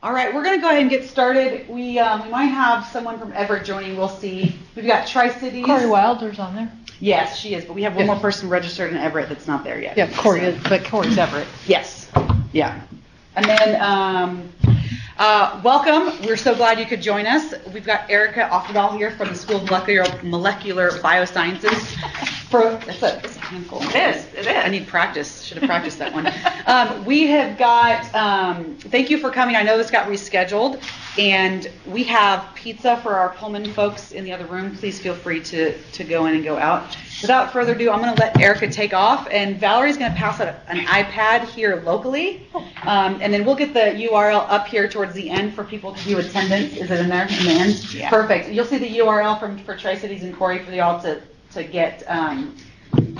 All right, we're going to go ahead and get started. We might have someone from Everett joining. We'll see. We've got Tri-Cities. Corey Wilder's on there. Yes, she is, but we have one more person registered in Everett that's not there yet. Yeah, Corey is, but Corey's Everett. Yes. Yeah. And then welcome. We're so glad you could join us. We've got Erica Offerdahl here from the School of Molecular Biosciences. It's a handful. It is. I need practice. Should have practiced that one. We have got, thank you for coming. I know this got rescheduled, and we have pizza for our Pullman folks in the other room. Please feel free to go in and go out. Without further ado, I'm going to let Erica take off, and Valerie's going to pass out an iPad here locally, and then we'll get the URL up here towards the end for people to view attendance. Is it in there in the end? Yeah. Perfect. You'll see the URL for Tri-Cities and Corey for y'all to get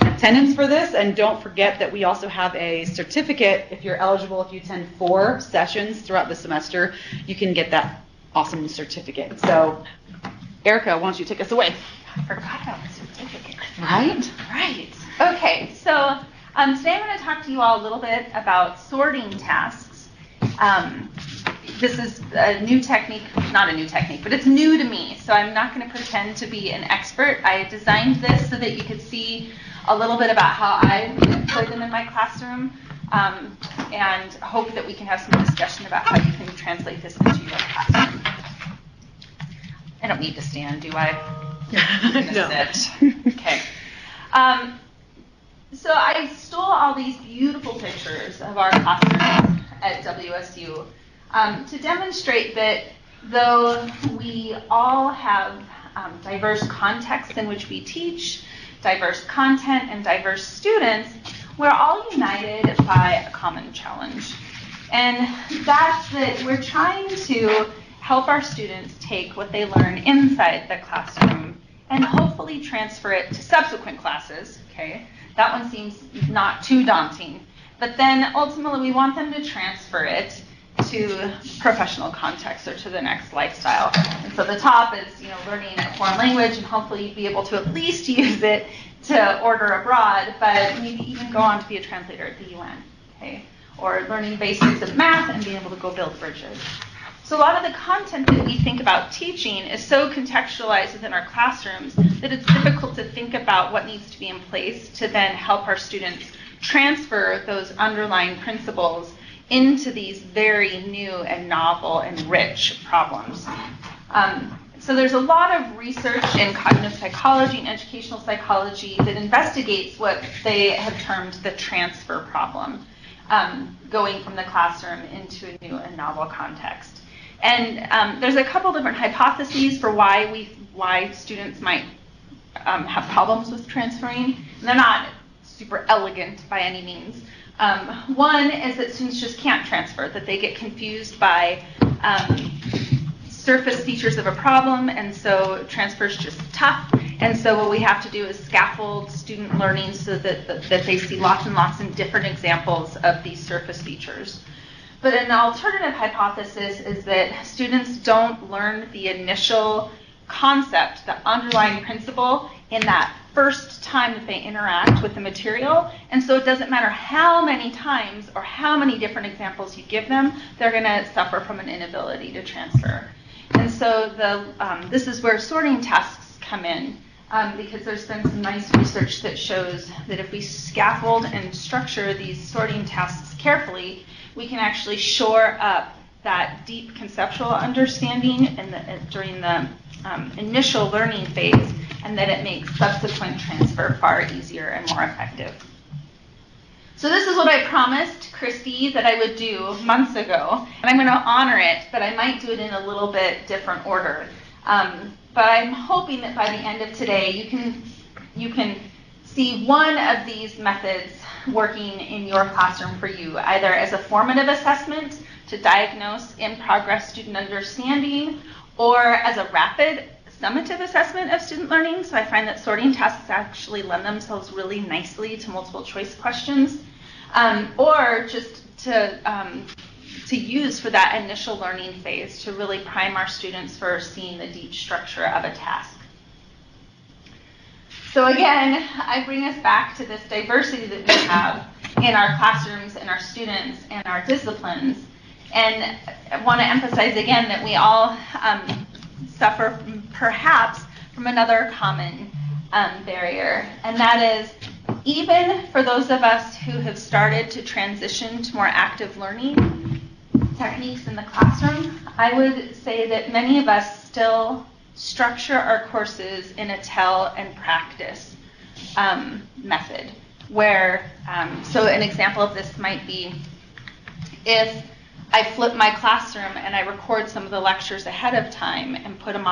attendance for this, and don't forget that we also have a certificate. If you're eligible, if you attend 4 sessions throughout the semester, you can get that awesome certificate. So, Erica, why don't you take us away? I forgot about the certificate. Right? Right. Okay, so today I'm going to talk to you all a little bit about sorting tasks. This is a new technique, not a new technique, but it's new to me, so I'm not going to pretend to be an expert. I designed this so that you could see a little bit about how I employ them in my classroom, and hope that we can have some discussion about how you can translate this into your classroom. I don't need to stand, do I? No. Sit. Okay. So I stole all these beautiful pictures of our classrooms at WSU to demonstrate that though we all have diverse contexts in which we teach, diverse content, and diverse students, we're all united by a common challenge. And that's that we're trying to help our students take what they learn inside the classroom and hopefully transfer it to subsequent classes, okay? That one seems not too daunting. But then ultimately we want them to transfer it to professional context or to the next lifestyle. And so the top is, learning a foreign language and hopefully be able to at least use it to order abroad, but maybe even go on to be a translator at the UN, okay? Or learning basics of math and being able to go build bridges. So a lot of the content that we think about teaching is so contextualized within our classrooms that it's difficult to think about what needs to be in place to then help our students transfer those underlying principles into these very new and novel and rich problems. So there's a lot of research in cognitive psychology and educational psychology that investigates what they have termed the transfer problem, going from the classroom into a new and novel context. And there's a couple different hypotheses for why students might have problems with transferring. And they're not super elegant by any means. One is that students just can't transfer, that they get confused by surface features of a problem, and so transfer is just tough. And so what we have to do is scaffold student learning so that they see lots and lots of different examples of these surface features. But an alternative hypothesis is that students don't learn the initial concept, the underlying principle, in that first time that they interact with the material. And so it doesn't matter how many times or how many different examples you give them, they're going to suffer from an inability to transfer. And so this is where sorting tasks come in, because there's been some nice research that shows that if we scaffold and structure these sorting tasks carefully, we can actually shore up that deep conceptual understanding during the initial learning phase, and that it makes subsequent transfer far easier and more effective. So this is what I promised Christy that I would do months ago, and I'm going to honor it, but I might do it in a little bit different order. But I'm hoping that by the end of today, you can see one of these methods working in your classroom for you, either as a formative assessment to diagnose in-progress student understanding, or as a rapid summative assessment of student learning. So I find that sorting tasks actually lend themselves really nicely to multiple choice questions, or just to use for that initial learning phase to really prime our students for seeing the deep structure of a task. So again, I bring us back to this diversity that we have in our classrooms and our students and our disciplines. And want to emphasize again that we all suffer perhaps from another common barrier, and that is even for those of us who have started to transition to more active learning techniques in the classroom, I would say that many of us still structure our courses in a tell and practice method, where, so an example of this might be if I flip my classroom and I record some of the lectures ahead of time and put them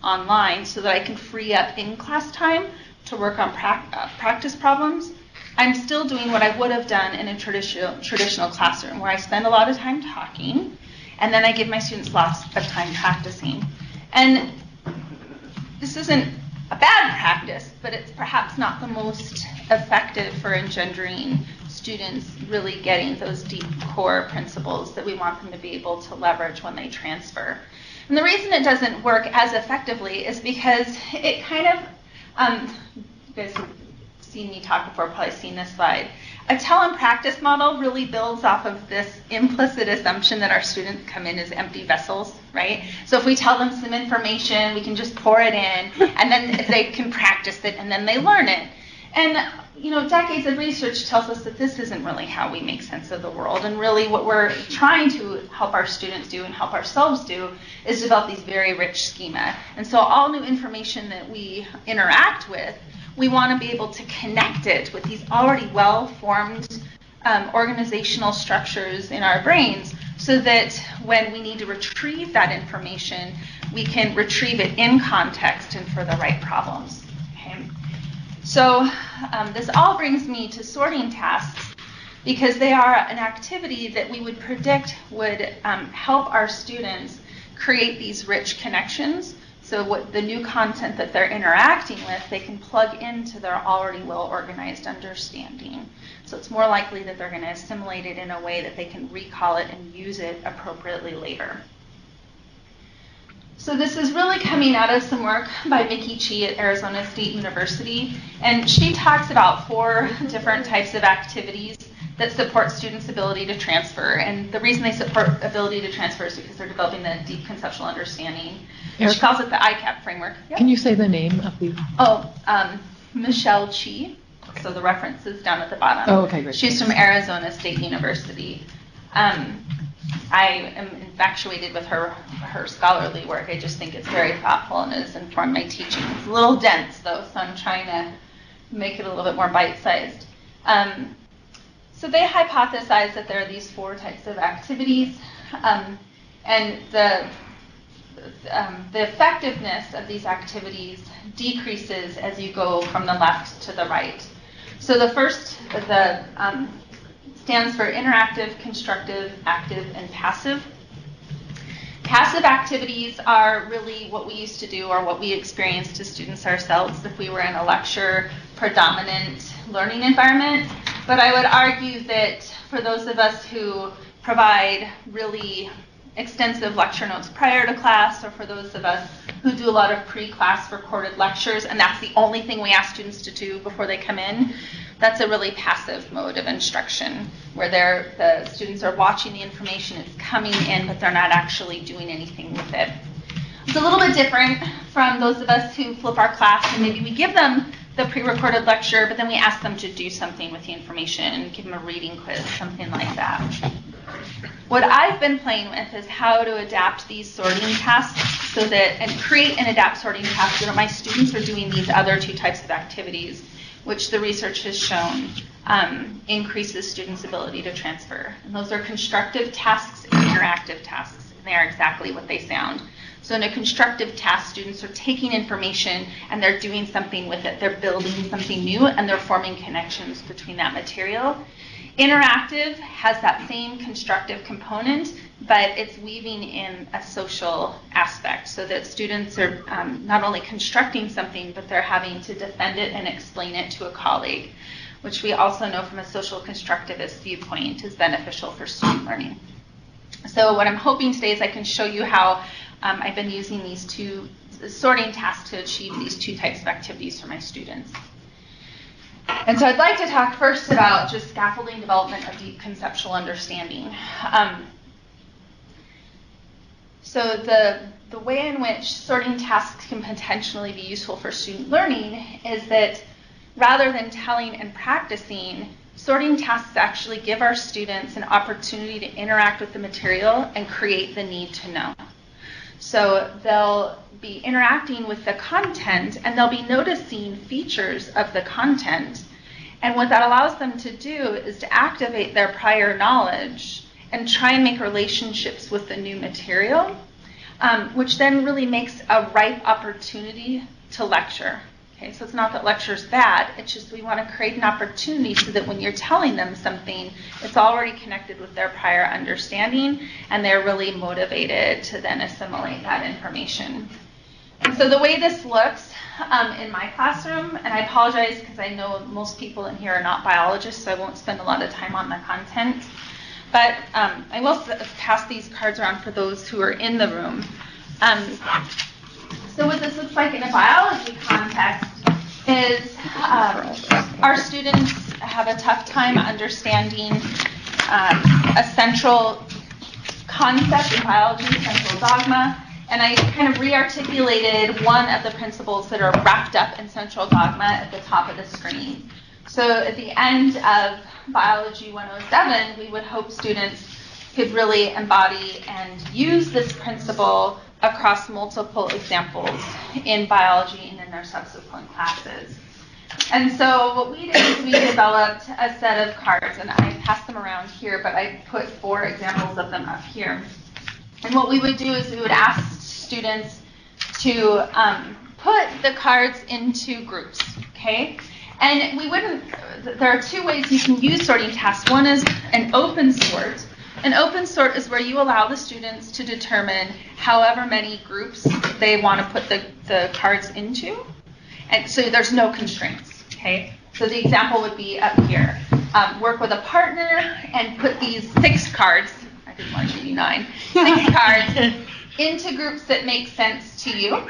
online so that I can free up in-class time to work on practice problems, I'm still doing what I would have done in a traditional classroom, where I spend a lot of time talking, and then I give my students lots of time practicing. And this isn't a bad practice, but it's perhaps not the most effective for engendering students really getting those deep core principles that we want them to be able to leverage when they transfer. And the reason it doesn't work as effectively is because it kind of, you guys have seen me talk before, probably seen this slide. A tell and practice model really builds off of this implicit assumption that our students come in as empty vessels, right? So if we tell them some information, we can just pour it in, and then they can practice it, and then they learn it. And decades of research tells us that this isn't really how we make sense of the world. And really what we're trying to help our students do and help ourselves do is develop these very rich schema. And so all new information that we interact with, we want to be able to connect it with these already well-formed organizational structures in our brains, so that when we need to retrieve that information, we can retrieve it in context and for the right problems. Okay? So this all brings me to sorting tasks, because they are an activity that we would predict would help our students create these rich connections. So what the new content that they're interacting with, they can plug into their already well-organized understanding. So it's more likely that they're going to assimilate it in a way that they can recall it and use it appropriately later. So this is really coming out of some work by Mickey Chi at Arizona State University. And she talks about 4 different types of activities that support students' ability to transfer. And the reason they support ability to transfer is because they're developing the deep conceptual understanding. She calls it the ICAP framework. Yep. Can you say the name of the? Michelle Chi. So the reference is down at the bottom. Oh, okay, great. She's from Arizona State University. I am infatuated with her scholarly work. I just think it's very thoughtful and has informed my teaching. It's a little dense, though, so I'm trying to make it a little bit more bite-sized. So they hypothesize that there are these 4 types of activities, and the effectiveness of these activities decreases as you go from the left to the right. So the first, stands for interactive, constructive, active, and passive. Passive activities are really what we used to do, or what we experienced as students ourselves if we were in a lecture predominant learning environment. But I would argue that for those of us who provide really extensive lecture notes prior to class, or for those of us who do a lot of pre-class recorded lectures, and that's the only thing we ask students to do before they come in, that's a really passive mode of instruction, where the students are watching the information, it's coming in, but they're not actually doing anything with it. It's a little bit different from those of us who flip our class, and maybe we give them the pre-recorded lecture, but then we ask them to do something with the information and give them a reading quiz, something like that. What I've been playing with is how to adapt these sorting tasks and create and adapt sorting tasks so that my students are doing these other 2 types of activities, which the research has shown increases students' ability to transfer. And those are constructive tasks and interactive tasks, and they are exactly what they sound. So in a constructive task, students are taking information and they're doing something with it. They're building something new, and they're forming connections between that material. Interactive has that same constructive component, but it's weaving in a social aspect, so that students are not only constructing something, but they're having to defend it and explain it to a colleague, which we also know from a social constructivist viewpoint is beneficial for student learning. So what I'm hoping today is I can show you how I've been using these 2 sorting tasks to achieve these 2 types of activities for my students. And so I'd like to talk first about just scaffolding development of deep conceptual understanding. So the way in which sorting tasks can potentially be useful for student learning is that rather than telling and practicing, sorting tasks actually give our students an opportunity to interact with the material and create the need to know. So they'll be interacting with the content and they'll be noticing features of the content. And what that allows them to do is to activate their prior knowledge and try and make relationships with the new material, which then really makes a ripe opportunity to lecture. Okay, so it's not that lecture is bad, it's just we want to create an opportunity so that when you're telling them something, it's already connected with their prior understanding and they're really motivated to then assimilate that information. And so the way this looks in my classroom, and I apologize because I know most people in here are not biologists, so I won't spend a lot of time on the content, but I will pass these cards around for those who are in the room. So what this looks like in a biology context is our students have a tough time understanding a central concept in biology, central dogma, and I kind of re-articulated one of the principles that are wrapped up in central dogma at the top of the screen. So at the end of Biology 107, we would hope students could really embody and use this principle across multiple examples in biology and in their subsequent classes. And so what we did is we developed a set of cards, and I passed them around here, but I put 4 examples of them up here. And what we would do is we would ask students to put the cards into groups, okay? And we wouldn't, there are 2 ways you can use sorting tasks. One is an open sort. An open sort is where you allow the students to determine however many groups they want to put the cards into. And so there's no constraints, okay? So the example would be up here. Work with a partner and put these 6 cards, I didn't want to give you 9, 6 cards into groups that make sense to you.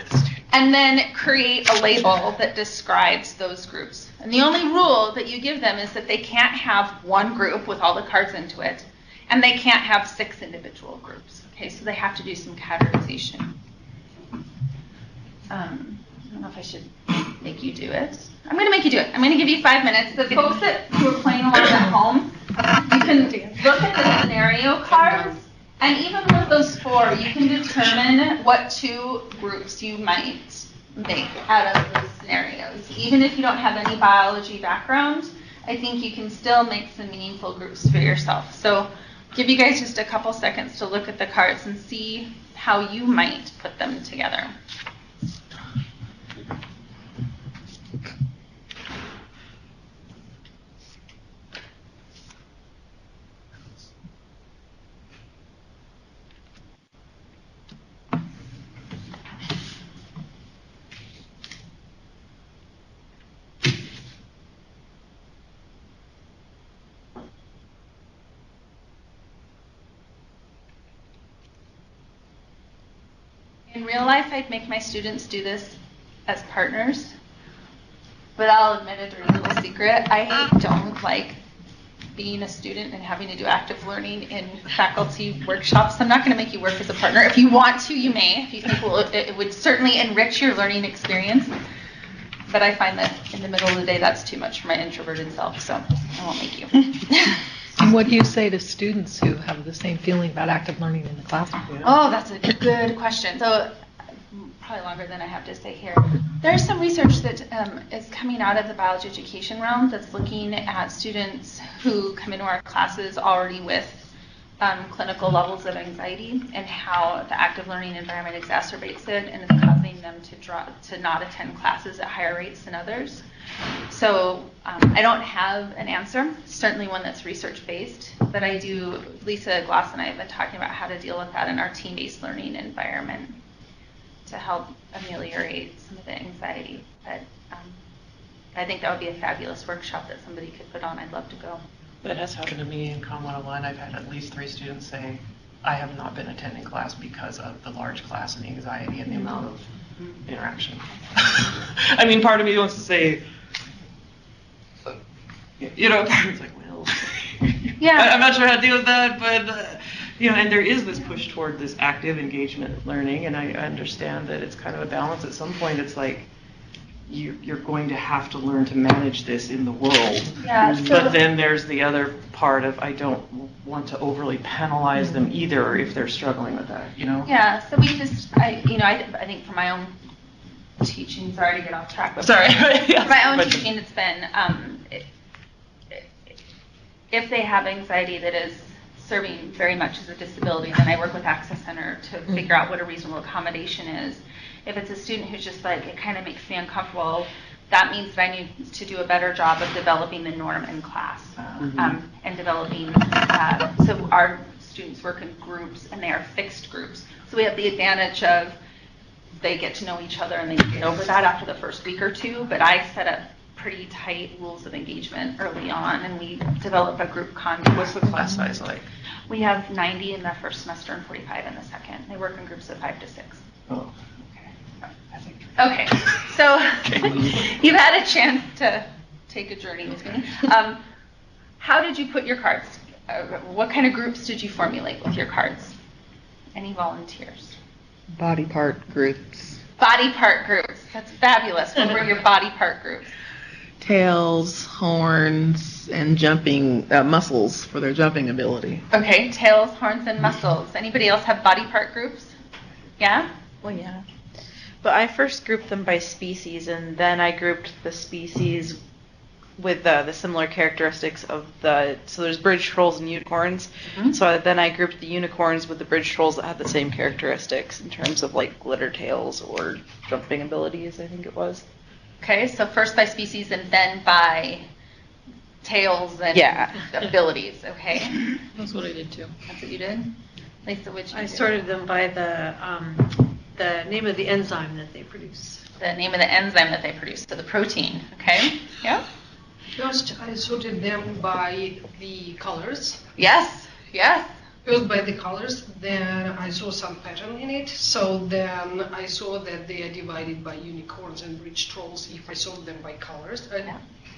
And then create a label that describes those groups. And the only rule that you give them is that they can't have one group with all the cards into it. And they can't have 6 individual groups. Okay, so they have to do some categorization. I don't know if I should make you do it. I'm going to make you do it. I'm going to give you 5 minutes. The folks who are playing along at home, you can look at the scenario cards, and even with those 4, you can determine what 2 groups you might make out of the scenarios. Even if you don't have any biology background, I think you can still make some meaningful groups for yourself. So give you guys just a couple seconds to look at the cards and see how you might put them together. In real life, I'd make my students do this as partners, but I'll admit a dirty little secret. I don't like being a student and having to do active learning in faculty workshops. I'm not going to make you work as a partner. If you want to, you may. If you think it would certainly enrich your learning experience. But I find that in the middle of the day, that's too much for my introverted self, so I won't make you. And what do you say to students who have the same feeling about active learning in the classroom? Oh, that's a good question. So probably longer than I have to say here. There's some research that is coming out of the biology education realm that's looking at students who come into our classes already with clinical levels of anxiety and how the active learning environment exacerbates it and is causing them to not attend classes at higher rates than others. So I don't have an answer, certainly one that's research-based, but I do, Lisa Gloss and I have been talking about how to deal with that in our team-based learning environment to help ameliorate some of the anxiety. But I think that would be a fabulous workshop that somebody could put on. I'd love to go. That has happened to me in Com 101. I've had at least 3 students say, I have not been attending class because of the large class and the anxiety and the amount of interaction. I mean, part of me wants to say, part of me's like, well, yeah. I'm not sure how to deal with that, but And there is this push toward this active engagement learning, and I understand that it's kind of a balance. At some point, it's like you're going to have to learn to manage this in the world. Yeah, so- But then there's the other part of I don't want to overly penalize them either if they're struggling with that, Yeah, so we just, I think for my own teaching, sorry to get off track, but Sorry. for my own teaching, it's been, if they have anxiety that is serving very much as a disability, then I work with Access Center to figure out what a reasonable accommodation is. If it's a student who's just like, it kind of makes me uncomfortable, that means that I need to do a better job of developing the norm in class and developing, so our students work in groups and they are fixed groups. So we have the advantage of they get to know each other and they get over that after the first week or two, but I set up pretty tight rules of engagement early on and we develop a group conduct. What's the class size like? We have 90 in the first semester and 45 in the second. They work in groups of 5 to 6. Oh, okay. I think. Okay, so you've had a chance to take a journey with me. How did you put your cards? What kind of groups did you formulate with your cards? Any volunteers? Body part groups. Body part groups. That's fabulous. What were your body part groups? Tails, horns, and jumping muscles for their jumping ability. Okay, tails, horns, and muscles. Anybody else have body part groups? Yeah? Well, yeah. But I first grouped them by species, and then I grouped the species with the similar characteristics of so there's bridge trolls and unicorns. Mm-hmm. So then I grouped the unicorns with the bridge trolls that had the same characteristics in terms of like glitter tails or jumping abilities, I think it was. Okay, so first by species and then by tails and abilities, okay? That's what I did too. That's what you did? Lisa, what'd you I do? sorted them by the name of the enzyme that they produce. The name of the enzyme that they produce, so the protein, okay? Yeah? First, I sorted them by the colors. Yes, yes. First by the colors, then I saw some pattern in it. So then I saw that they are divided by unicorns and bridge trolls if I sort them by colors.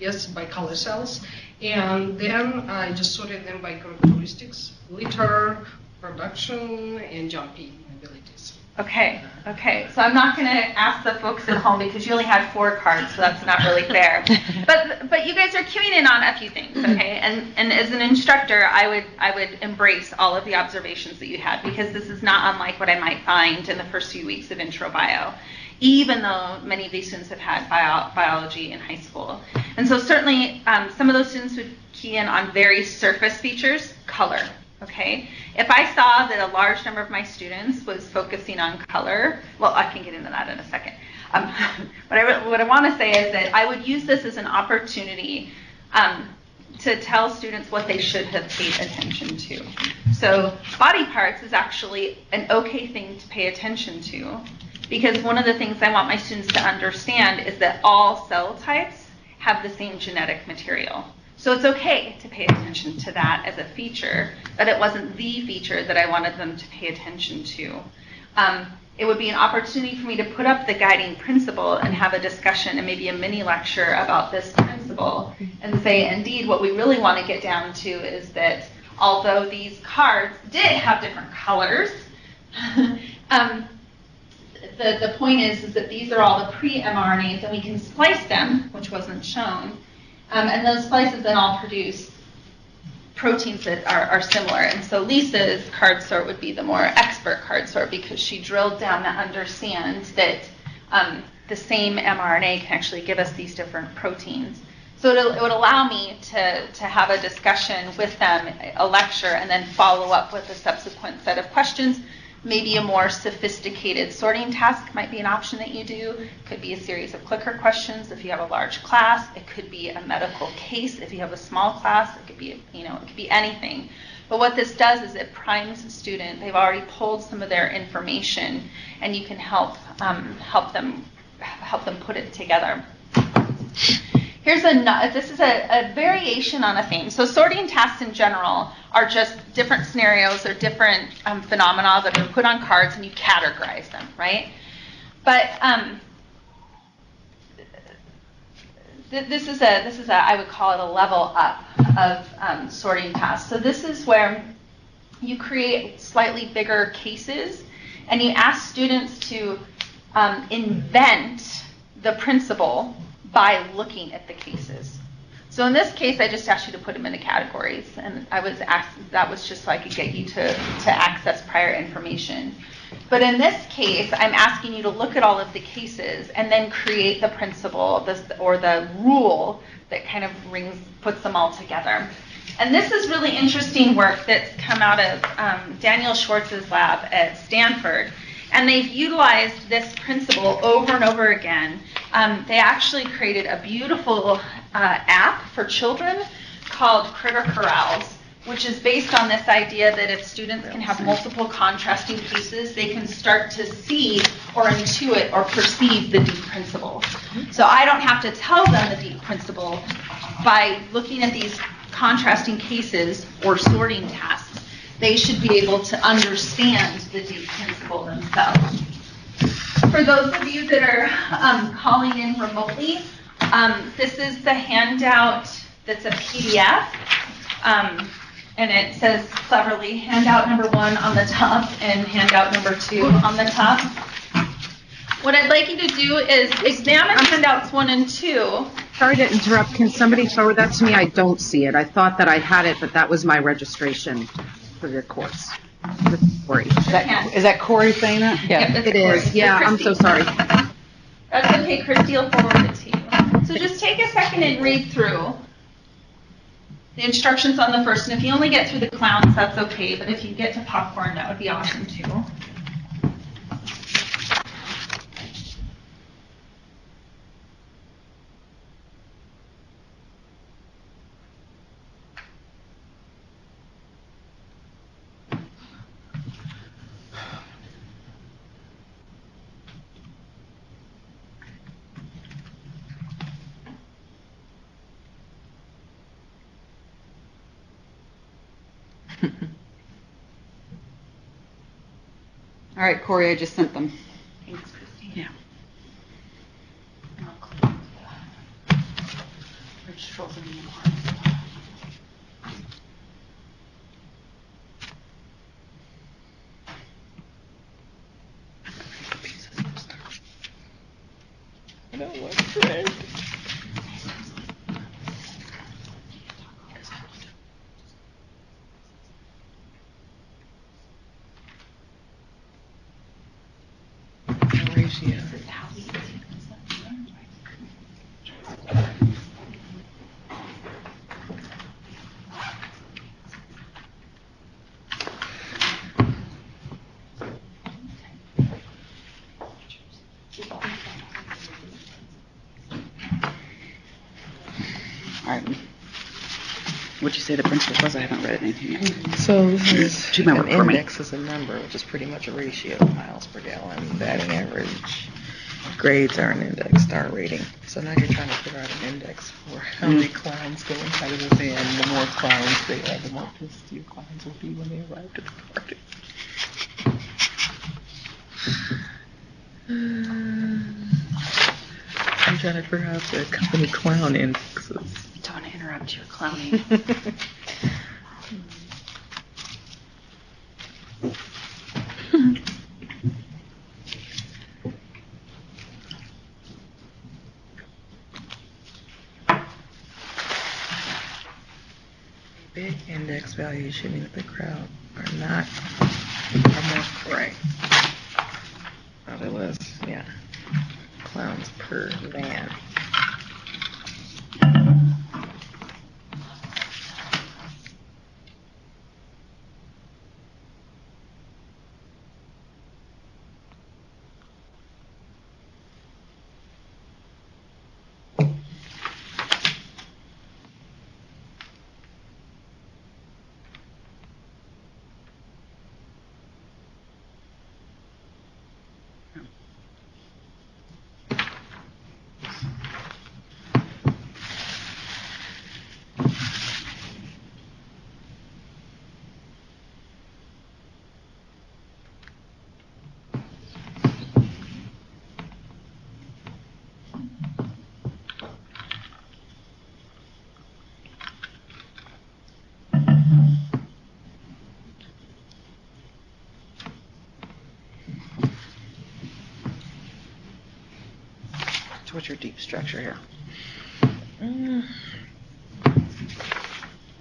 Yes, by color cells. And then I just sorted them by characteristics, glitter, production, and jumping abilities. Okay, okay. So I'm not going to ask the folks at home because you only had 4 cards, so that's not really fair. But you guys are cueing in on a few things, okay? And as an instructor, I would embrace all of the observations that you had because this is not unlike what I might find in the first few weeks of intro bio, even though many of these students have had biology in high school. And so certainly some of those students would key in on very surface features, color. Okay, if I saw that a large number of my students was focusing on color, well, I can get into that in a second. What I want to say is that I would use this as an opportunity to tell students what they should have paid attention to. So body parts is actually an okay thing to pay attention to because one of the things I want my students to understand is that all cell types have the same genetic material. So it's okay to pay attention to that as a feature, but it wasn't the feature that I wanted them to pay attention to. It would be an opportunity for me to put up the guiding principle and have a discussion and maybe a mini lecture about this principle and say, indeed, what we really want to get down to is that although these cards did have different colors, the point is that these are all the pre-mRNAs and we can splice them, which wasn't shown. And those splices then all produce proteins that are similar. And so Lisa's card sort would be the more expert card sort because she drilled down to understand that the same mRNA can actually give us these different proteins. So it would allow me to have a discussion with them, a lecture, and then follow up with a subsequent set of questions. Maybe a more sophisticated sorting task might be an option that you do. It could be a series of clicker questions if you have a large class. It could be a medical case if you have a small class. It could be, it could be anything. But what this does is it primes the student. They've already pulled some of their information, and you can help them put it together. This is a variation on a theme. So sorting tasks in general are just different scenarios or different phenomena that are put on cards and you categorize them, right? But this is a I would call it a level up of sorting tasks. So this is where you create slightly bigger cases, and you ask students to invent the principle by looking at the cases. So in this case, I just asked you to put them into categories, and that was just so I could get you to access prior information. But in this case, I'm asking you to look at all of the cases and then create the principle or the rule that kind of puts them all together. And this is really interesting work that's come out of Daniel Schwartz's lab at Stanford. And they've utilized this principle over and over again. They actually created a beautiful app for children called Critter Corrals, which is based on this idea that if students can have multiple contrasting cases, they can start to see or intuit or perceive the deep principle. So I don't have to tell them the deep principle by looking at these contrasting cases or sorting tasks. They should be able to understand the deep principle themselves. For those of you that are calling in remotely, this is the handout that's a PDF. And it says cleverly, handout number 1 on the top and handout number 2 on the top. What I'd like you to do is examine handouts 1 and 2. Sorry to interrupt. Can somebody forward that to me? I don't see it. I thought that I had it, but that was my registration for the course. Corey. Is that Corey saying that? Yeah, It is. Yeah, I'm so sorry. That's okay. Christy will forward it to you. So just take a second and read through the instructions on the first. And if you only get through the clowns, that's okay. But if you get to popcorn, that would be awesome too. All right, Corey, I just sent them. Thanks, Christy. Yeah. And I'll close the registers in the arms. I don't want Fred. Ratio. All right. What'd you say the principle was? I haven't read anything yet. So this is Do my work an for me. index is a number, which is pretty much a ratio, miles per gallon, batting average. Grades are an index, star rating. So now you're trying to figure out an index for how many clowns go inside of the van. The more clowns they are, the more pissed your clowns will be when they arrive at the party. I'm trying to figure out the company clown indexes. Don't want to interrupt your clowning. Big index values should mean that the crowd are more correct. Oh, there was, yeah. Clowns per van. So what's your deep structure here?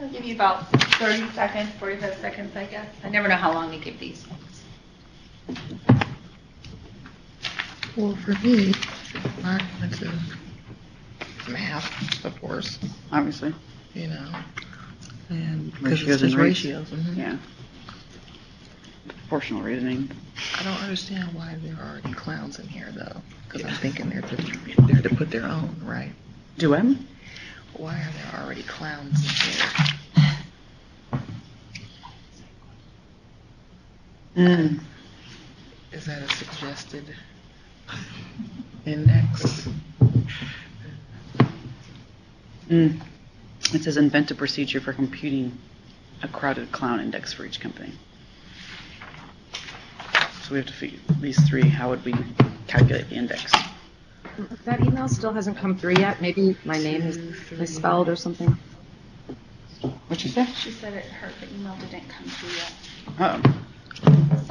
I'll give you about 30 seconds, 45 seconds, I guess. I never know how long to give these. Well, for me, I went to math, of course, Obviously. you know, and Ratios and rates. ratios. Yeah. Proportional reasoning. I don't understand why there are already clowns in here, though, because I'm thinking they're to put their own, right? Do I? Why are there already clowns in here? Is that a suggested index? It says invent a procedure for computing a crowded clown index for each company. So we have to figure these three. How would we calculate the index? That email still hasn't come through yet. Maybe my name is misspelled or something. What'd you say? She said the email didn't come through yet. Oh.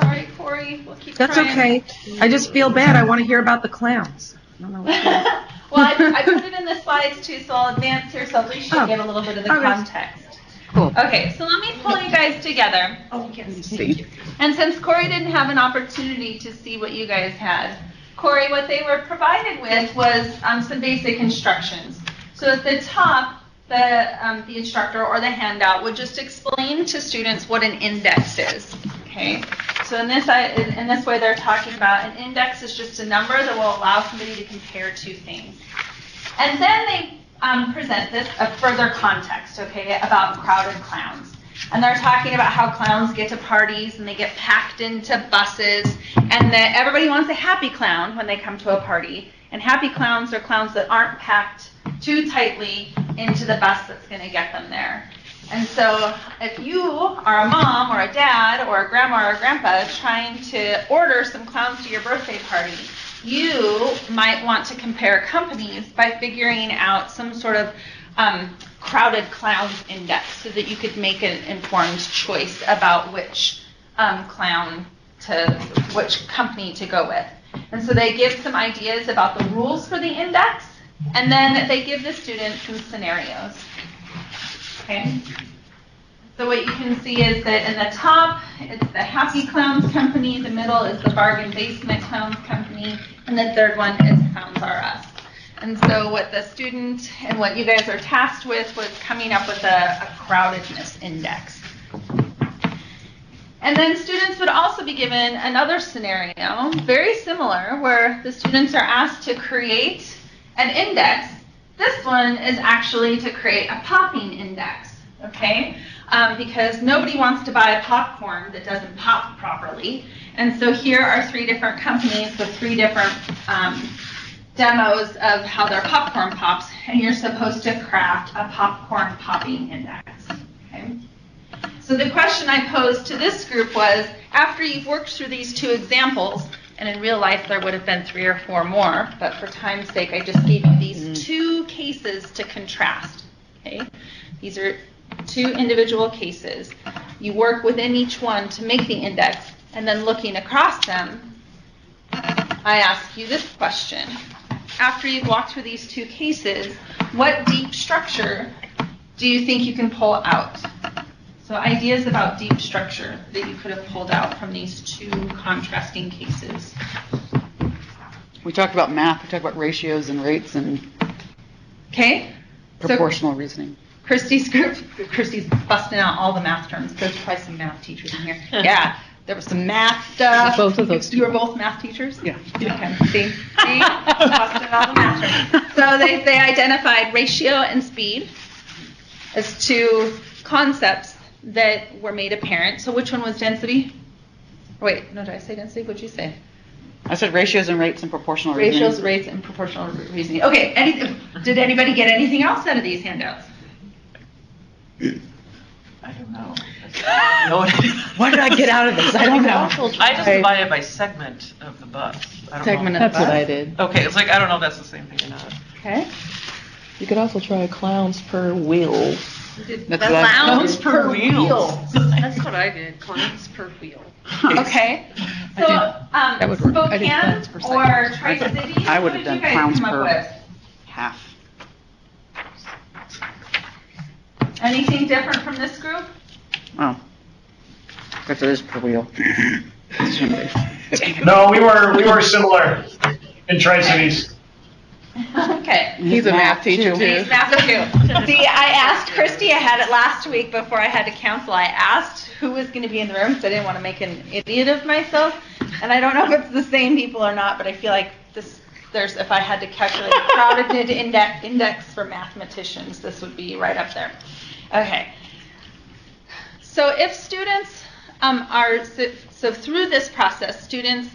Sorry, Corey. We'll keep That's trying. okay. I just feel bad. I want to hear about the clowns. I don't know what's going on. Well, I put it in the slides too, so I'll advance here so at least you get a little bit of the Okay. context. Cool. Okay, so let me pull you guys together. Oh, yes. See. And since Corey didn't have an opportunity to see what you guys had, Corey, what they were provided with was some basic instructions. So at the top, the instructor or the handout would just explain to students what an index is. Okay. So in this way, they're talking about an index is just a number that will allow somebody to compare two things. And then they present this a further context, okay, about crowded clowns. And they're talking about how clowns get to parties and they get packed into buses, and that everybody wants a happy clown when they come to a party. And happy clowns are clowns that aren't packed too tightly into the bus that's going to get them there. And so if you are a mom or a dad or a grandma or a grandpa trying to order some clowns to your birthday party, you might want to compare companies by figuring out some sort of crowded clowns index so that you could make an informed choice about which which company to go with. And so they give some ideas about the rules for the index, and then they give the students some scenarios. Okay. So what you can see is that in the top, it's the Happy Clowns Company, the middle is the Bargain Basement Clowns Company, and the third one is Clowns R Us. And so what the student and what you guys are tasked with was coming up with a crowdedness index. And then students would also be given another scenario, very similar, where the students are asked to create an index. This one is actually to create a popping index, okay? Because nobody wants to buy a popcorn that doesn't pop properly. And so here are three different companies with three different demos of how their popcorn pops, and you're supposed to craft a popcorn popping index. Okay? So the question I posed to this group was, after you've worked through these two examples, and in real life there would have been 3 or 4 more, but for time's sake I just gave you these 2 cases to contrast. Okay? These are 2 individual cases. You work within each one to make the index, and then looking across them, I ask you this question. After you've walked through these 2 cases, what deep structure do you think you can pull out? So ideas about deep structure that you could have pulled out from these 2 contrasting cases. We talked about math. We talked about ratios and rates and Okay? proportional reasoning. Christy's busting out all the math terms. There's probably some math teachers in here. Yeah, there was some math stuff. Both of those You were both math teachers? Yeah. Okay. See? Busting out the math terms. So they identified ratio and speed as 2 concepts that were made apparent. So which one was density? Wait, no, did I say density? What'd you say? I said ratios and rates and proportional reasoning. Ratios, rates, and proportional reasoning. Okay, did anybody get anything else out of these handouts? I don't know. What did I get out of this? I don't know. I just divided by segment of the bus. I don't Segment know. of That's what I did. Okay, it's like, I don't know if that's the same thing or not. Okay. You could also try clowns per wheel. That's what I- Clowns per wheel. That's what I did, clowns per wheel. Okay. So, that would work. I did Spokane clowns per second. or Tri-Cities? I would what have did done you guys clowns come up per with? half. Anything different from this group? Oh. Because it is per wheel. No, we were similar in Tri-Cities. Okay. He's a math teacher He's too. math too. See, I asked Christy, I had it last week before I had to cancel, I asked who was going to be in the room because I didn't want to make an idiot of myself. And I don't know if it's the same people or not, but I feel like if I had to calculate a crowded index for mathematicians, this would be right up there. Okay. So if students so through this process, students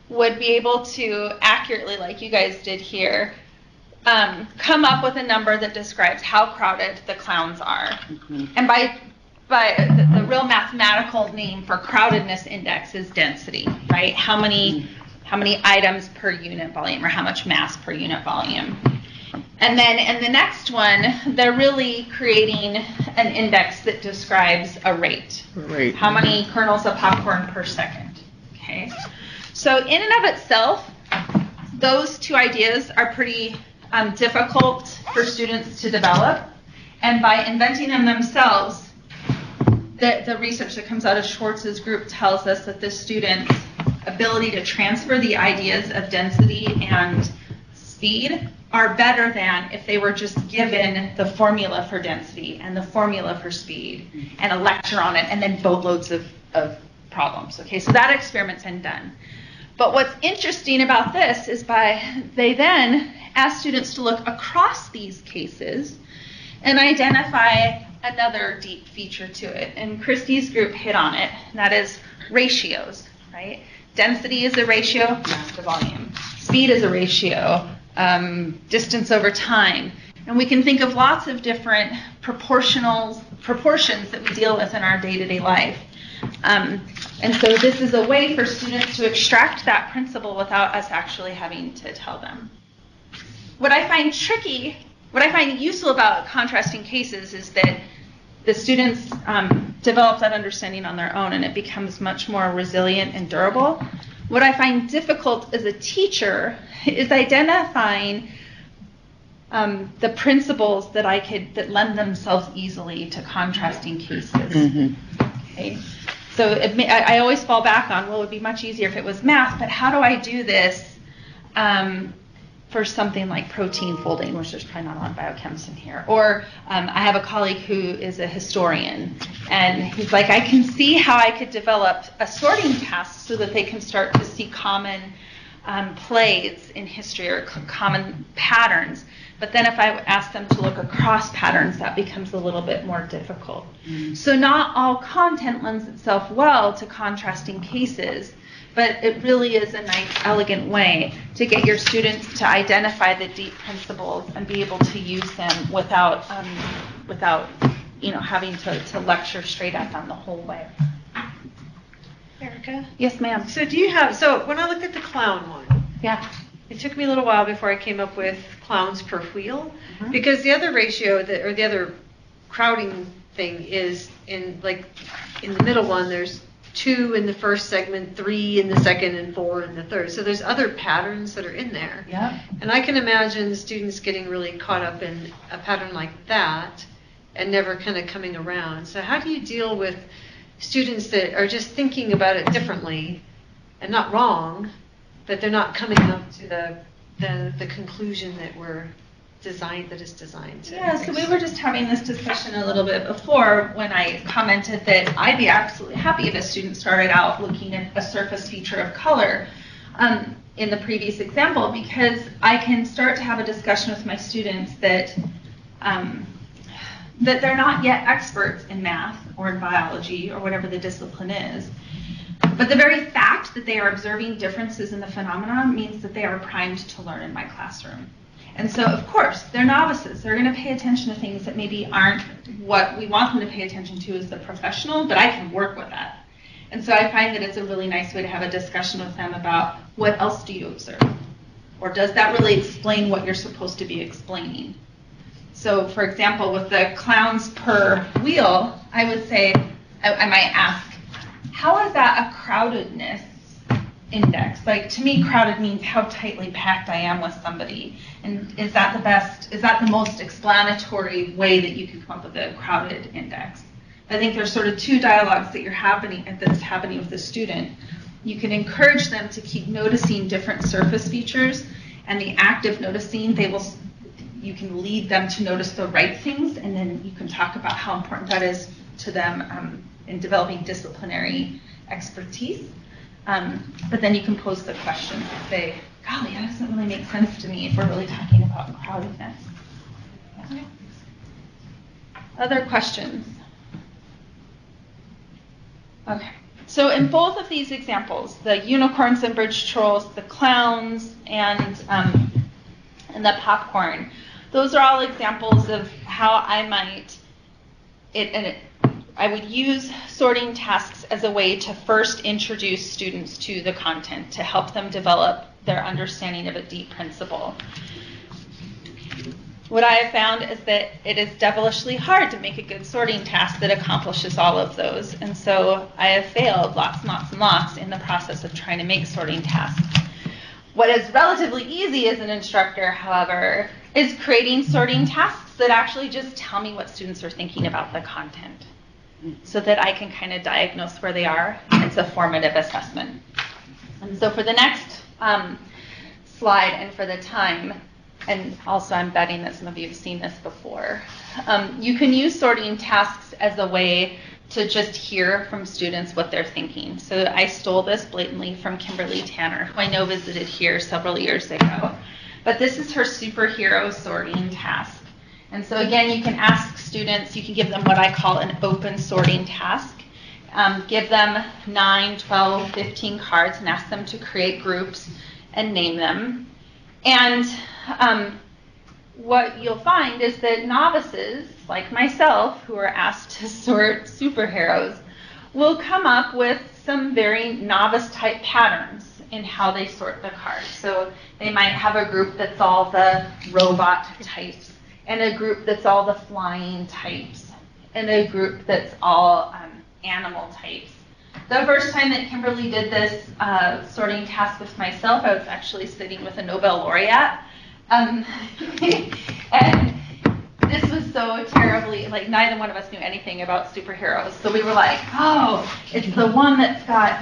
would be able to accurately, like you guys did here, come up with a number that describes how crowded the clowns are. Mm-hmm. And by the real mathematical name for crowdedness index is density, right? How many items per unit volume, or how much mass per unit volume. And then in the next one, they're really creating an index that describes a rate. Right. How many kernels of popcorn per second. Okay. So in and of itself, those two ideas are pretty difficult for students to develop. And by inventing them themselves, the research that comes out of Schwartz's group tells us that the students' ability to transfer the ideas of density and speed are better than if they were just given the formula for density and the formula for speed and a lecture on it and then boatloads of problems. Okay, so that experiment's been done. But what's interesting about this is they then ask students to look across these cases and identify another deep feature to it. And Christy's group hit on it, and that is ratios, right? Density is a ratio, mass to volume. Speed is a ratio, distance over time. And we can think of lots of different proportions that we deal with in our day-to-day life. And so this is a way for students to extract that principle without us actually having to tell them. What I find useful about contrasting cases is that the students develop that understanding on their own and it becomes much more resilient and durable. What I find difficult as a teacher is identifying the principles that lend themselves easily to contrasting cases. Mm-hmm. Okay. So I always fall back on, well, it would be much easier if it was math, but how do I do this for something like protein folding, which there's probably not a lot of biochemists in here. Or I have a colleague who is a historian, and he's like, I can see how I could develop a sorting task so that they can start to see common plays in history or common patterns. But then if I ask them to look across patterns, that becomes a little bit more difficult. Mm-hmm. So not all content lends itself well to contrasting cases, but it really is a nice, elegant way to get your students to identify the deep principles and be able to use them without having to lecture straight at them the whole way. Erica? Yes, ma'am. So when I looked at the clown one, yeah, it took me a little while before I came up with clowns per wheel, because the other ratio the other crowding thing is in the middle one, there's 2 in the first segment, 3 in the second, and 4 in the third. So there's other patterns that are in there. Yeah. And I can imagine students getting really caught up in a pattern like that and never kind of coming around. So how do you deal with students that are just thinking about it differently and not wrong, but they're not coming up to the conclusion that is designed to? Yeah, so we were just having this discussion a little bit before when I commented that I'd be absolutely happy if a student started out looking at a surface feature of color in the previous example, because I can start to have a discussion with my students that they're not yet experts in math or in biology or whatever the discipline is. But the very fact that they are observing differences in the phenomenon means that they are primed to learn in my classroom. And so, of course, they're novices. They're going to pay attention to things that maybe aren't what we want them to pay attention to as the professional, but I can work with that. And so I find that it's a really nice way to have a discussion with them about what else do you observe? Or does that really explain what you're supposed to be explaining? So, for example, with the clowns per wheel, I would say, I might ask, how is that a crowdedness index. Like, to me, crowded means how tightly packed I am with somebody. And is that the most explanatory way that you can come up with a crowded index? I think there's sort of two dialogues that's happening with the student. You can encourage them to keep noticing different surface features, and the act of noticing, you can lead them to notice the right things, and then you can talk about how important that is to them in developing disciplinary expertise. But then you can pose the question and say, golly, that doesn't really make sense to me if we're really talking about crowdedness. Okay. Other questions? Okay. So in both of these examples, the unicorns and bridge trolls, the clowns, and the popcorn, those are all examples of how I might, I would use sorting tasks as a way to first introduce students to the content, to help them develop their understanding of a deep principle. What I have found is that it is devilishly hard to make a good sorting task that accomplishes all of those. And so I have failed lots and lots and lots in the process of trying to make sorting tasks. What is relatively easy as an instructor, however, is creating sorting tasks that actually just tell me what students are thinking about the content, so that I can kind of diagnose where they are. It's a formative assessment. And so for the next slide and for the time, and also I'm betting that some of you have seen this before, you can use sorting tasks as a way to just hear from students what they're thinking. So I stole this blatantly from Kimberly Tanner, who I know visited here several years ago. But this is her superhero sorting task. And so again, you can ask students, you can give them what I call an open sorting task. Give them 9, 12, 15 cards and ask them to create groups and name them. And what you'll find is that novices, like myself, who are asked to sort superheroes, will come up with some very novice-type patterns in how they sort the cards. So they might have a group that's all the robot types, and a group that's all the flying types, and a group that's all animal types. The first time that Kimberly did this sorting task with myself, I was actually sitting with a Nobel laureate. And this was so terribly, like, neither one of us knew anything about superheroes. So we were like, oh, it's the one that's got,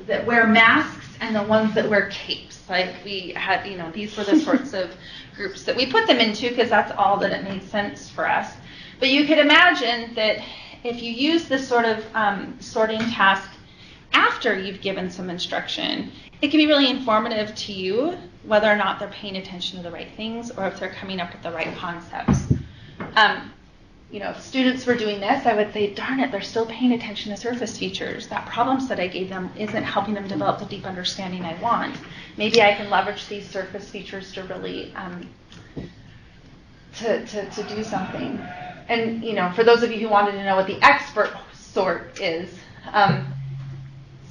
that wear masks and the ones that wear capes. Like, we had, these were the sorts of groups that we put them into because that's all that it made sense for us. But you could imagine that if you use this sort of sorting task after you've given some instruction, it can be really informative to you whether or not they're paying attention to the right things or if they're coming up with the right concepts. If students were doing this, I would say, darn it, they're still paying attention to surface features. That problem set I gave them isn't helping them develop the deep understanding I want. Maybe I can leverage these surface features to really to do something. And, for those of you who wanted to know what the expert sort is,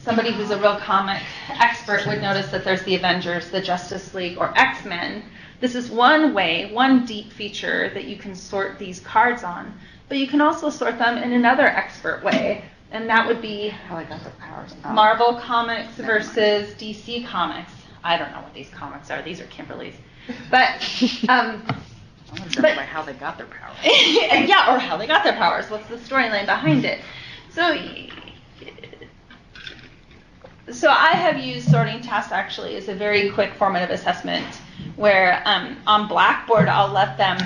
somebody who's a real comic expert would notice that there's the Avengers, the Justice League, or X-Men. This is one way, one deep feature that you can sort these cards on. But you can also sort them in another expert way, and that would be How I got the powers. Marvel Comics versus DC Comics. I don't know what these comics are. These are Kimberly's. But I want to know by how they got their powers. yeah, or how they got their powers. What's the storyline behind it? So I have used sorting tasks actually as a very quick formative assessment where on Blackboard I'll let them,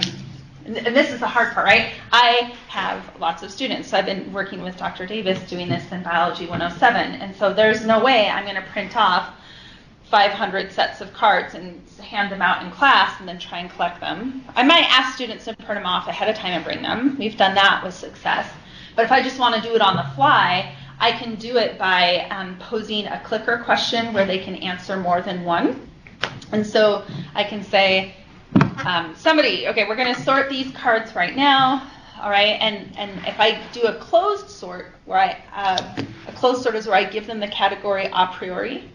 and this is the hard part, right? I have lots of students. So I've been working with Dr. Davis doing this in Biology 107. And so there's no way I'm going to print off 500 sets of cards and hand them out in class and then try and collect them. I might ask students to print them off ahead of time and bring them. We've done that with success. But if I just want to do it on the fly, I can do it by posing a clicker question where they can answer more than one. And so I can say, okay, we're going to sort these cards right now, all right? And if I do a closed sort, where a closed sort is where I give them the category a priori,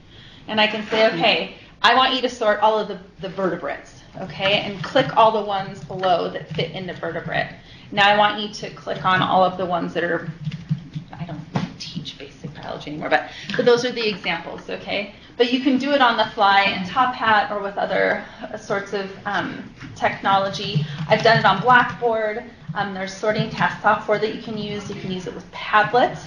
and I can say, okay, I want you to sort all of the vertebrates, okay? And click all the ones below that fit into vertebrate. Now I want you to click on all of the ones that are, I don't teach basic biology anymore, but those are the examples, okay? But you can do it on the fly in Top Hat or with other sorts of technology. I've done it on Blackboard. There's sorting task software that you can use. You can use it with Padlet.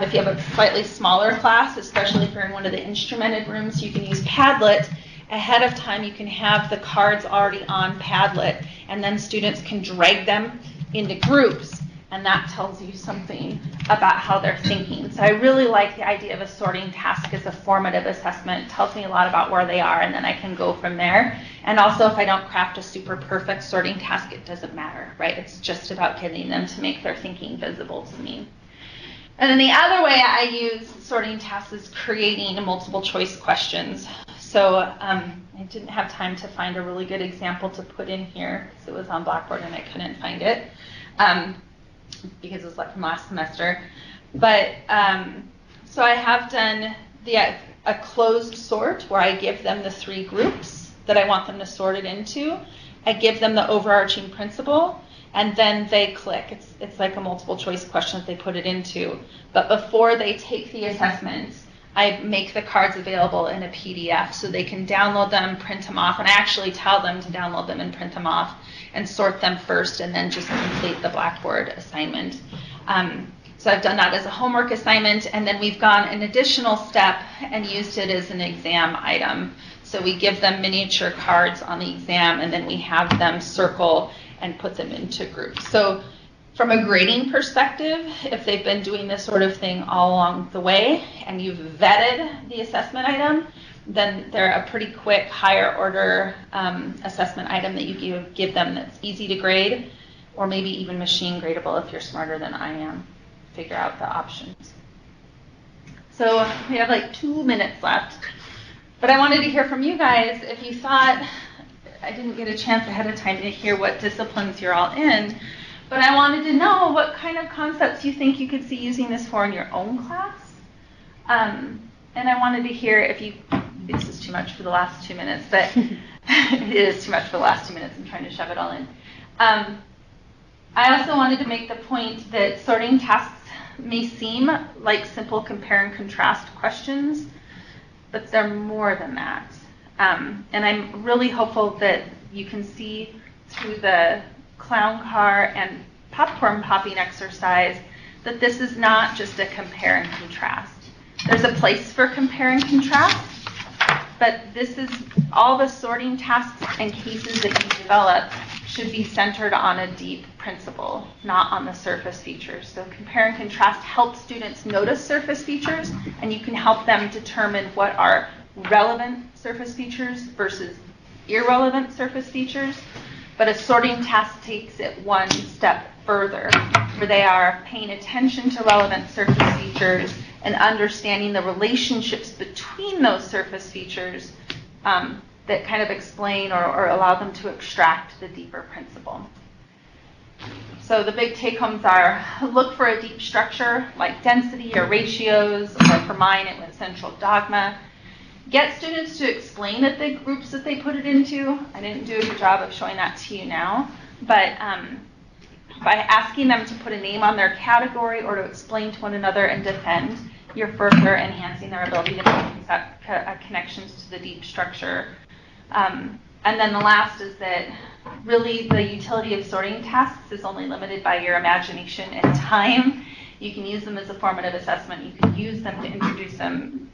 If you have a slightly smaller class, especially if you're in one of the instrumented rooms, you can use Padlet. Ahead of time, you can have the cards already on Padlet, and then students can drag them into groups, and that tells you something about how they're thinking. So I really like the idea of a sorting task as a formative assessment. It tells me a lot about where they are, and then I can go from there. And also, if I don't craft a super perfect sorting task, it doesn't matter, right? It's just about getting them to make their thinking visible to me. And then the other way I use sorting tasks is creating multiple choice questions. So I didn't have time to find a really good example to put in here because it was on Blackboard and I couldn't find it because it was from last semester. But so I have done a closed sort where I give them the 3 groups that I want them to sort it into. I give them the overarching principle, and then they click. It's like a multiple choice question that they put it into. But before they take the assessment, I make the cards available in a PDF so they can download them, print them off, and I actually tell them to download them and print them off and sort them first and then just complete the Blackboard assignment. So I've done that as a homework assignment, and then we've gone an additional step and used it as an exam item. So we give them miniature cards on the exam, and then we have them circle and put them into groups. So from a grading perspective, if they've been doing this sort of thing all along the way and you've vetted the assessment item, then they're a pretty quick higher order assessment item that you give them that's easy to grade, or maybe even machine gradable if you're smarter than I am. Figure out the options. So we have like 2 minutes left, but I wanted to hear from you guys if you thought, I didn't get a chance ahead of time to hear what disciplines you're all in, but I wanted to know what kind of concepts you think you could see using this for in your own class. And I wanted to hear if you, this is too much for the last 2 minutes, but it is too much for the last 2 minutes. I'm trying to shove it all in. I also wanted to make the point that sorting tasks may seem like simple compare and contrast questions, but they're more than that. And I'm really hopeful that you can see through the clown car and popcorn popping exercise that this is not just a compare and contrast. There's a place for compare and contrast, but this is all the sorting tasks and cases that you develop should be centered on a deep principle, not on the surface features. So compare and contrast helps students notice surface features, and you can help them determine what are relevant surface features versus irrelevant surface features. But a sorting task takes it one step further, where they are paying attention to relevant surface features and understanding the relationships between those surface features that kind of explain or allow them to extract the deeper principle. So the big take-homes are look for a deep structure like density or ratios, or for mine it was central dogma. Get students to explain it, the groups that they put it into. I didn't do a good job of showing that to you now, but by asking them to put a name on their category or to explain to one another and defend, you're further enhancing their ability to make connections to the deep structure. And then the last is that really the utility of sorting tasks is only limited by your imagination and time. You can use them as a formative assessment. You can use them to introduce them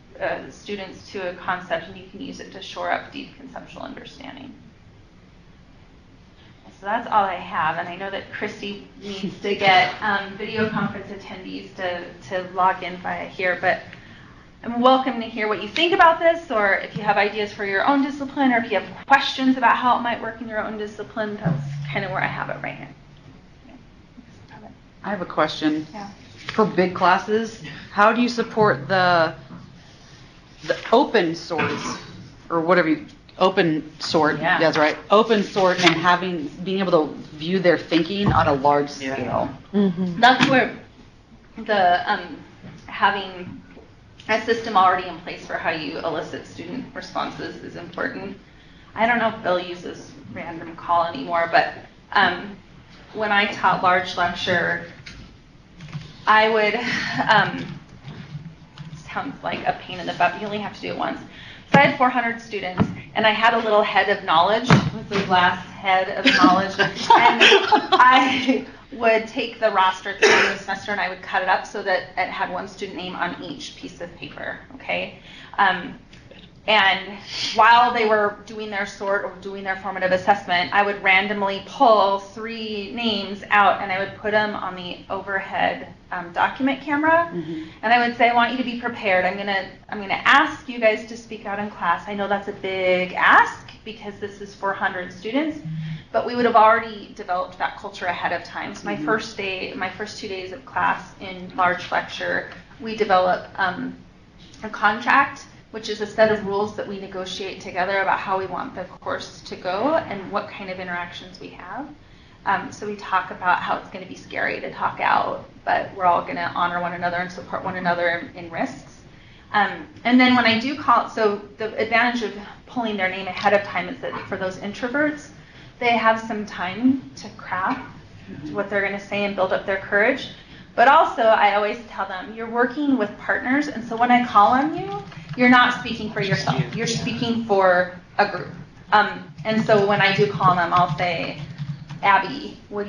students to a concept, and you can use it to shore up deep conceptual understanding. So that's all I have, and I know that Christy needs to get video conference attendees to log in via here, but I'm welcome to hear what you think about this, or if you have ideas for your own discipline, or if you have questions about how it might work in your own discipline. That's kind of where I have it right now. I have a question. Yeah. For big classes, how do you support the open sorts, or whatever open sort, Yeah. that's right, open sort, and being able to view their thinking on a large scale? Mm-hmm. That's where the having a system already in place for how you elicit student responses is important. I don't know if Bill uses random call anymore, but when I taught large lecture, I would, sounds like a pain in the butt, you only have to do it once, So I had 400 students, and I had a little head of knowledge, with the glass head of knowledge, and I would take the roster at the end of the semester and I would cut it up so that it had one student name on each piece of paper, okay? And while they were doing their sort or doing their formative assessment, I would randomly pull 3 names out and I would put them on the overhead document camera. And I would say, I want you to be prepared. I'm gonna ask you guys to speak out in class. I know that's a big ask because this is 400 students, but we would have already developed that culture ahead of time. So my first 2 days of class in large lecture, we develop a contract, which is a set of rules that we negotiate together about how we want the course to go and what kind of interactions we have. So we talk about how it's going to be scary to talk out, but we're all going to honor one another and support one another in risks. And then when I do call, so the advantage of pulling their name ahead of time is that for those introverts, they have some time to craft what they're going to say and build up their courage. But also, I always tell them, you're working with partners, and so when I call on you, you're not speaking for yourself. You're speaking for a group. And so when I do call them, I'll say, Abby, what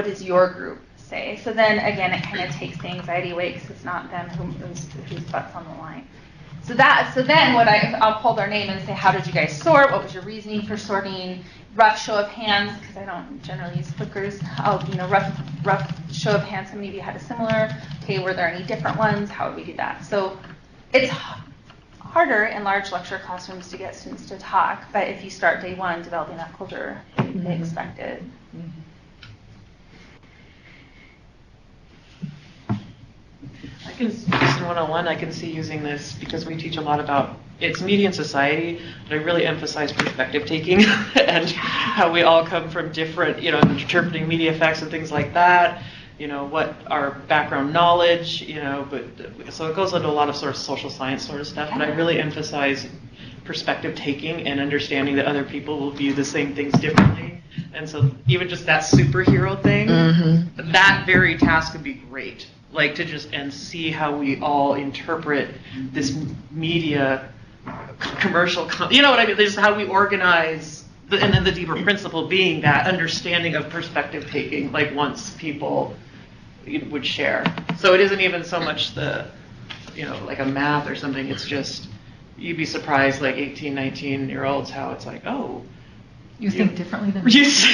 does your group say? So then, again, it kind of takes the anxiety away because it's not them whose butt's on the line. So then I'll pull their name and say, how did you guys sort? What was your reasoning for sorting? Rough show of hands, because I don't generally use clickers. Rough show of hands, how many of you had a similar? Okay, were there any different ones? How would we do that? So it's harder in large lecture classrooms to get students to talk, but if you start day one developing that culture, they expect it. I can, just in 101, I can see using this because we teach a lot about it's media and society, but I really emphasize perspective taking and how we all come from different, interpreting media effects and things like that. What our background knowledge, but so it goes into a lot of sort of social science sort of stuff, but I really emphasize perspective taking and understanding that other people will view the same things differently. And so even just that superhero thing, that very task would be great. Like to just and see how we all interpret this media commercial, you know what I mean? This is how we organize, and then the deeper principle being that understanding of perspective taking, like once people would share. So it isn't even so much the, like a math or something, it's just, you'd be surprised, like 18, 19-year-olds, how it's like, oh. You think differently than me? Yes.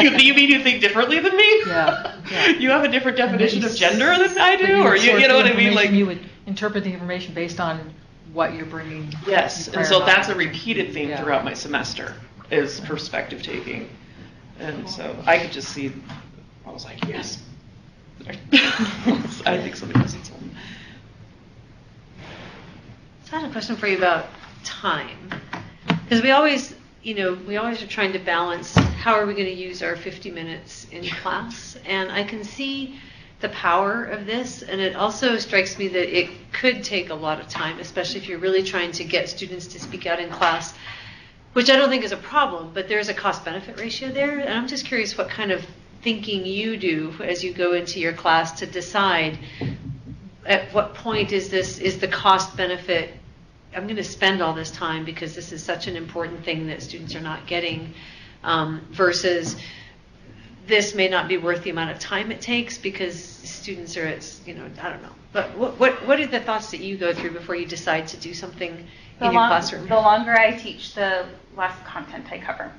You mean you think differently than me? Yeah. You have a different definition of gender than I do? Or you know what I mean? Like you would interpret the information based on what you're bringing. Yes, and so that's a repeated theme throughout my semester, is perspective taking. And so I could just see, I was like, yes. I think somebody else needs something. So I had a question for you about time. Because we always are trying to balance how are we going to use our 50 minutes in class. And I can see the power of this, and it also strikes me that it could take a lot of time, especially if you're really trying to get students to speak out in class, which I don't think is a problem, but there's a cost-benefit ratio there. And I'm just curious what kind of thinking you do as you go into your class to decide at what point is the cost-benefit, I'm going to spend all this time because this is such an important thing that students are not getting, versus this may not be worth the amount of time it takes because students are at, I don't know. But what are the thoughts that you go through before you decide to do something in your classroom? The longer I teach, the less content I cover.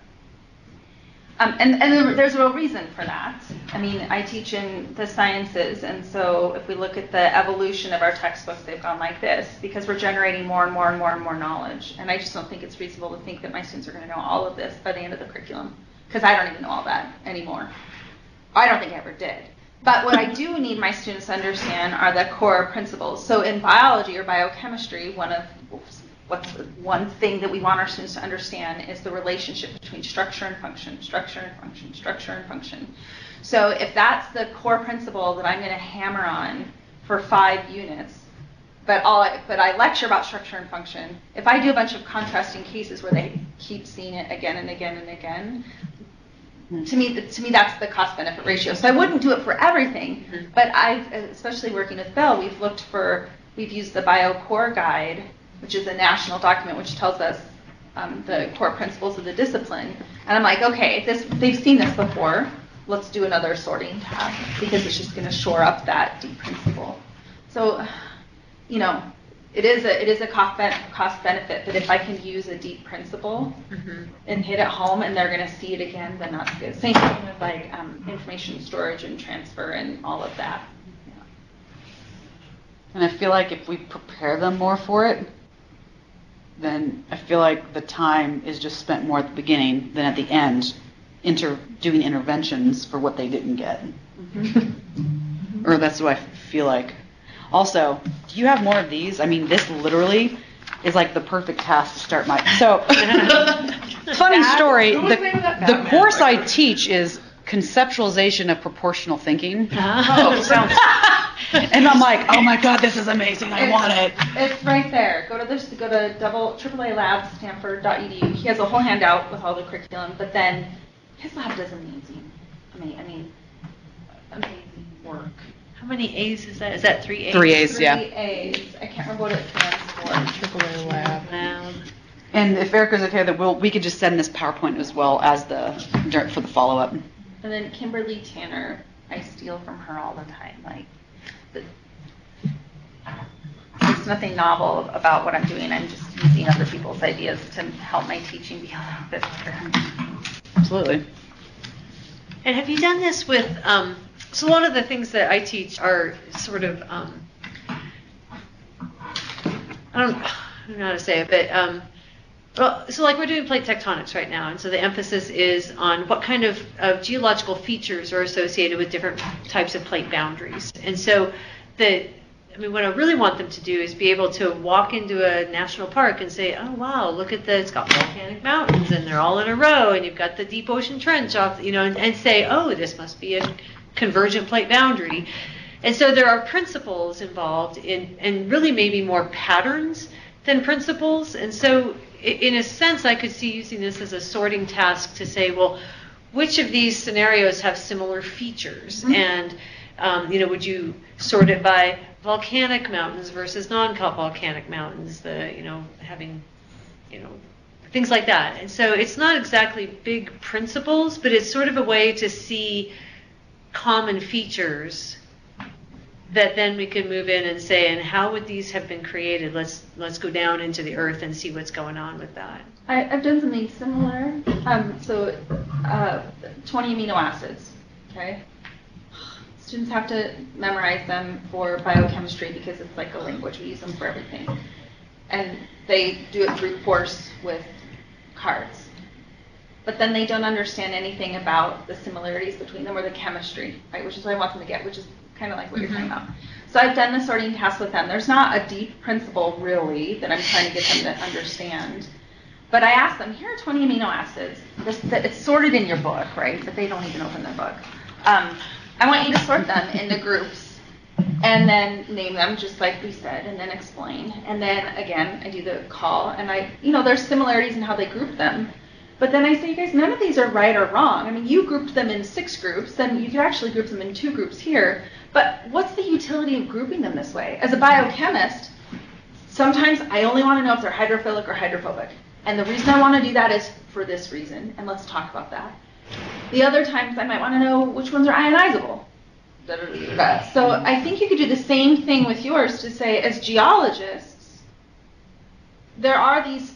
And there's a real reason for that. I mean, I teach in the sciences, and so if we look at the evolution of our textbooks, they've gone like this because we're generating more and more and more and more knowledge. And I just don't think it's reasonable to think that my students are going to know all of this by the end of the curriculum, because I don't even know all that anymore. I don't think I ever did. But what I do need my students to understand are the core principles. So in biology or biochemistry, what's one thing that we want our students to understand is the relationship between structure and function, structure and function, structure and function. So if that's the core principle that I'm going to hammer on for 5 units, but I lecture about structure and function, if I do a bunch of contrasting cases where they keep seeing it again and again and again, to me that's the cost-benefit ratio. So I wouldn't do it for everything, but especially working with Bell, we've used the BioCore guide, which is a national document which tells us the core principles of the discipline. And I'm like, okay, they've seen this before. Let's do another sorting task because it's just going to shore up that deep principle. So, you know, it is a cost benefit, but if I can use a deep principle and hit it home and they're going to see it again, then that's good. Same thing with like information storage and transfer and all of that. And I feel like if we prepare them more for it, then I feel like the time is just spent more at the beginning than at the end doing interventions for what they didn't get. Or that's what I feel like. Also, do you have more of these? I mean, this literally is like the perfect task to start my... So, funny story, the course I teach is conceptualization of proportional thinking. Oh, sounds... And I'm like, oh my God, this is amazing. I want it. It's right there. Go to AAA Labs, Stanford.edu. He has a whole handout with all the curriculum, but then his lab does amazing work. How many A's is that? Is that 3 A's? 3 A's, yeah. 3 A's. I can't remember what it stands for. AAA Lab. And if Erica's okay, that we could just send this PowerPoint as well as for the follow-up. And then Kimberly Tanner, I steal from her all the time. There's nothing novel about what I'm doing. I'm just using other people's ideas to help my teaching be a little bit better. Absolutely. And have you done this with, so a lot of the things that I teach are sort of, I don't know how to say it, but, well, so like we're doing plate tectonics right now, and so the emphasis is on what kind of geological features are associated with different types of plate boundaries. And so what I really want them to do is be able to walk into a national park and say, oh wow, look at it's got volcanic mountains and they're all in a row, and you've got the deep ocean trench off, and say, oh, this must be a convergent plate boundary. And so there are principles involved and really maybe more patterns than principles. And so in a sense, I could see using this as a sorting task to say, well, which of these scenarios have similar features? And, would you sort it by volcanic mountains versus non-volcanic mountains, having, things like that. And so it's not exactly big principles, but it's sort of a way to see common features that then we could move in and say, and how would these have been created? Let's go down into the earth and see what's going on with that. I've done something similar. 20 amino acids, okay? Students have to memorize them for biochemistry because it's like a language. We use them for everything. And they do it through course with cards. But then they don't understand anything about the similarities between them or the chemistry, right? Which is what I want them to get, which is kind of like what you're talking about. So I've done the sorting task with them. There's not a deep principle, really, that I'm trying to get them to understand. But I asked them, here are 20 amino acids. It's sorted in your book, right? But they don't even open their book. I want you to sort them into groups and then name them just like we said and then explain. And then, again, I do the call. And there's similarities in how they group them. But then I say, you guys, none of these are right or wrong. I mean, you grouped them in 6 groups, then you could actually group them in 2 groups here. But what's the utility of grouping them this way? As a biochemist, sometimes I only want to know if they're hydrophilic or hydrophobic. And the reason I want to do that is for this reason, and let's talk about that. The other times I might want to know which ones are ionizable. So I think you could do the same thing with yours to say, as geologists, there are these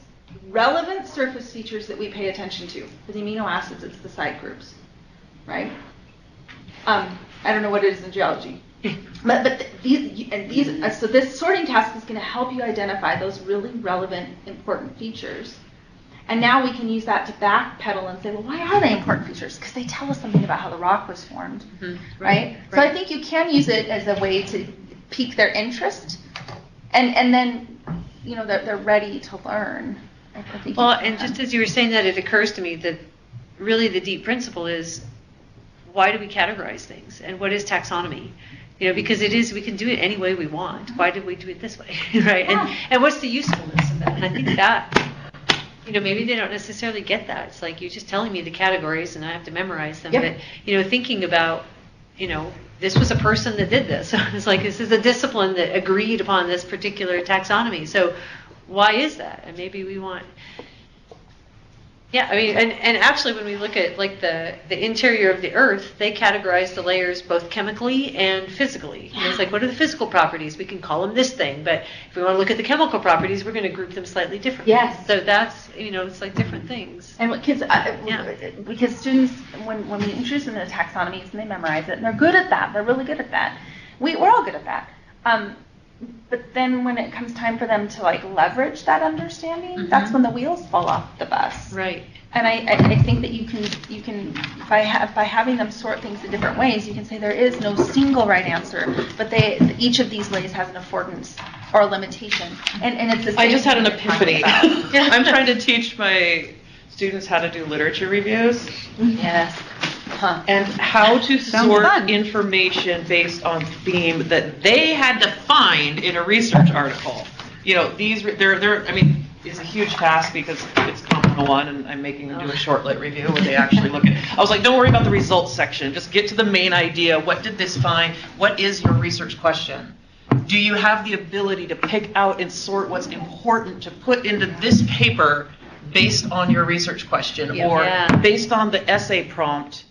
relevant surface features that we pay attention to. For the amino acids, it's the side groups, right? I don't know what it is in geology. But so this sorting task is going to help you identify those really relevant, important features. And now we can use that to backpedal and say, well, why are they important features? Because they tell us something about how the rock was formed, right? So I think you can use it as a way to pique their interest, and then, they're ready to learn. And just as you were saying that, it occurs to me that really the deep principle is, why do we categorize things? And what is taxonomy? Because we can do it any way we want. Why did we do it this way, right? And what's the usefulness of that? And I think that, maybe they don't necessarily get that. It's like, you're just telling me the categories and I have to memorize them. Yep. But, thinking about, this was a person that did this. It's like, this is a discipline that agreed upon this particular taxonomy. So why is that? And maybe we want, yeah, I mean, and actually when we look at like the interior of the Earth, they categorize the layers both chemically and physically. You know, it's like, what are the physical properties? We can call them this thing, but if we want to look at the chemical properties, we're going to group them slightly differently. Yes. So that's, you know, it's like different things. And because Yeah. because students, when we introduce them to the taxonomies and they memorize it, and they're good at that, they're really good at that. We're all good at that. But then when it comes time for them to like leverage that understanding, that's when the wheels fall off the bus. Right. And I think that you can by having them sort things in different ways, you can say there is no single right answer, but each of these ways has an affordance or a limitation, and it's the same I just had an thing we're talking epiphany. about. I'm trying to teach my students how to do literature reviews Yes. Huh. and how to Sounds sort fun. information based on theme that they had to find in a research article. You know, they're I mean, it's a huge task because it's Common 101 and I'm making them do a short lit review where they actually look at. I was like, don't worry about the results section. Just get to the main idea. What did this find? What is your research question? Do you have the ability to pick out and sort what's important to put into this paper based on your research question or Yeah. based on the essay prompt